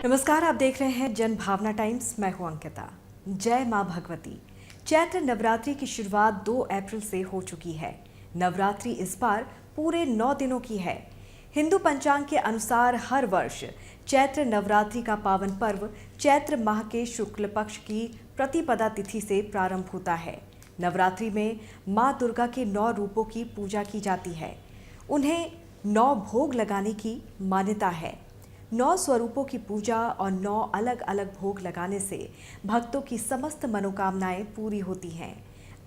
नमस्कार, आप देख रहे हैं जन भावना टाइम्स। मैं हूं अंकिता। जय मां भगवती। चैत्र नवरात्रि की शुरुआत 2 अप्रैल से हो चुकी है। नवरात्रि इस बार पूरे 9 दिनों की है। हिंदू पंचांग के अनुसार हर वर्ष चैत्र नवरात्रि का पावन पर्व चैत्र माह के शुक्ल पक्ष की प्रतिपदा तिथि से प्रारंभ होता है। नवरात्रि में मां दुर्गा के 9 रूपों की पूजा की जाती है। उन्हें 9 भोग लगाने की मान्यता है। 9 स्वरूपों की पूजा और 9 अलग अलग भोग लगाने से भक्तों की समस्त मनोकामनाएं पूरी होती हैं।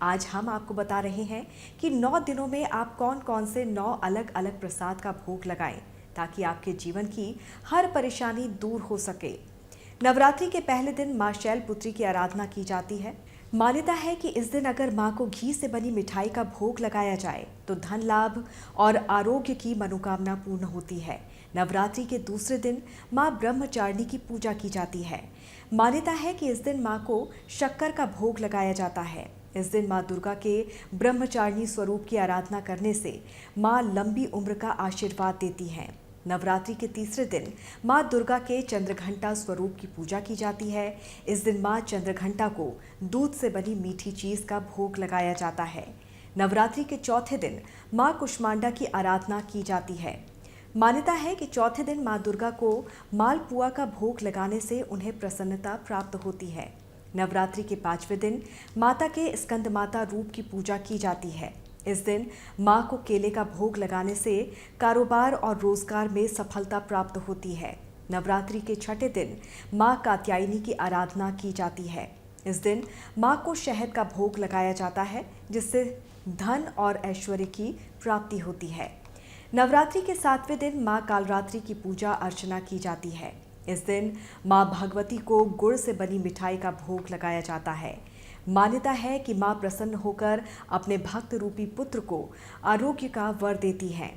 आज हम आपको बता रहे हैं कि 9 दिनों में आप कौन कौन से 9 अलग अलग प्रसाद का भोग लगाएं ताकि आपके जीवन की हर परेशानी दूर हो सके। नवरात्रि के पहले दिन मां शैलपुत्री की आराधना की जाती है। मान्यता है कि इस दिन अगर मां को घी से बनी मिठाई का भोग लगाया जाए तो धन लाभ और आरोग्य की मनोकामना पूर्ण होती है। नवरात्रि के दूसरे दिन मां ब्रह्मचारिणी की पूजा की जाती है। मान्यता है कि इस दिन मां को शक्कर का भोग लगाया जाता है। इस दिन मां दुर्गा के ब्रह्मचारिणी स्वरूप की आराधना करने से मां लंबी उम्र का आशीर्वाद देती हैं। नवरात्रि के तीसरे दिन मां दुर्गा के चंद्रघंटा स्वरूप की पूजा की जाती है। इस दिन मां चंद्रघंटा को दूध से बनी मीठी चीज का भोग लगाया जाता है। नवरात्रि के चौथे दिन मां कुष्मांडा की आराधना की जाती है। मान्यता है कि चौथे दिन मां दुर्गा को मालपुआ का भोग लगाने से उन्हें प्रसन्नता प्राप्त होती है। नवरात्रि के 5वें दिन माता के स्कंदमाता रूप की पूजा की जाती है। इस दिन मां को केले का भोग लगाने से कारोबार और रोजगार में सफलता प्राप्त होती है। नवरात्रि के 6ठे दिन मां कात्यायनी की आराधना की जाती है। इस दिन मां को शहद का भोग लगाया जाता है जिससे धन और ऐश्वर्य की प्राप्ति होती है। नवरात्रि के 7वें दिन मां कालरात्रि की पूजा अर्चना की जाती है। इस दिन मां भगवती को गुड़ से बनी मिठाई का भोग लगाया जाता है। मान्यता है कि मां प्रसन्न होकर अपने भक्त रूपी पुत्र को आरोग्य का वर देती हैं।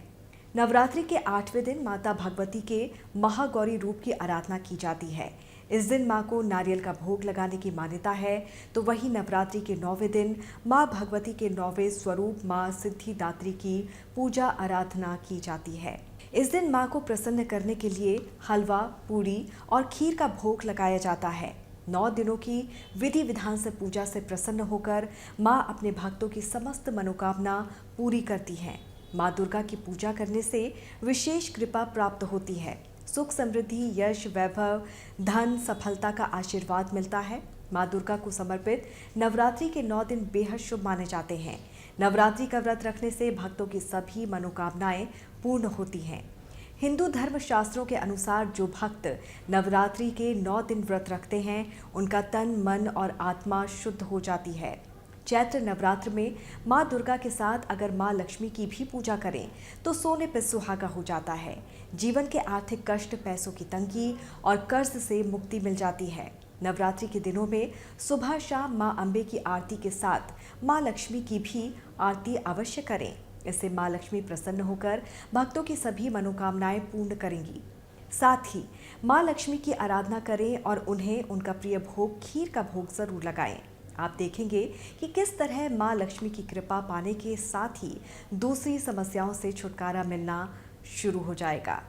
नवरात्रि के 8वें दिन माता भगवती के महागौरी रूप की आराधना की जाती है। इस दिन मां को नारियल का भोग लगाने की मान्यता है। तो वहीं नवरात्रि के 9वें दिन मां भगवती के 9वें स्वरूप मां सिद्धिदात्री की पूजा आराधना की जाती है। इस दिन मां को प्रसन्न करने के लिए हलवा, पूरी और खीर का भोग लगाया जाता है। 9 दिनों की विधि विधान से पूजा से प्रसन्न होकर मां अपने भक्तों की समस्त मनोकामना पूरी करती हैं। मां दुर्गा की पूजा करने से विशेष कृपा प्राप्त होती है। सुख, समृद्धि, यश, वैभव, धन, सफलता का आशीर्वाद मिलता है। मां दुर्गा को समर्पित नवरात्रि के 9 दिन बेहद शुभ माने जाते हैं। नवरात्रि का व्रत रखने से भक्तों की सभी मनोकामनाएं पूर्ण होती हैं। हिंदू धर्म शास्त्रों के अनुसार जो भक्त नवरात्रि के 9 दिन व्रत रखते हैं उनका तन, मन और आत्मा शुद्ध हो जाती है। चैत्र नवरात्र में मां दुर्गा के साथ अगर मां लक्ष्मी की भी पूजा करें तो सोने पे सुहागा हो जाता है। जीवन के आर्थिक कष्ट, पैसों की तंगी और कर्ज से मुक्ति मिल जाती है। नवरात्रि के दिनों में सुबह शाम मां अम्बे की आरती के साथ मां लक्ष्मी की भी आरती अवश्य करें। इससे मां लक्ष्मी प्रसन्न होकर भक्तों की सभी मनोकामनाएं पूर्ण करेंगी। साथ ही मां लक्ष्मी की आराधना करें और उन्हें उनका प्रिय भोग खीर का भोग जरूर लगाएं। आप देखेंगे कि किस तरह मां लक्ष्मी की कृपा पाने के साथ ही दूसरी समस्याओं से छुटकारा मिलना शुरू हो जाएगा।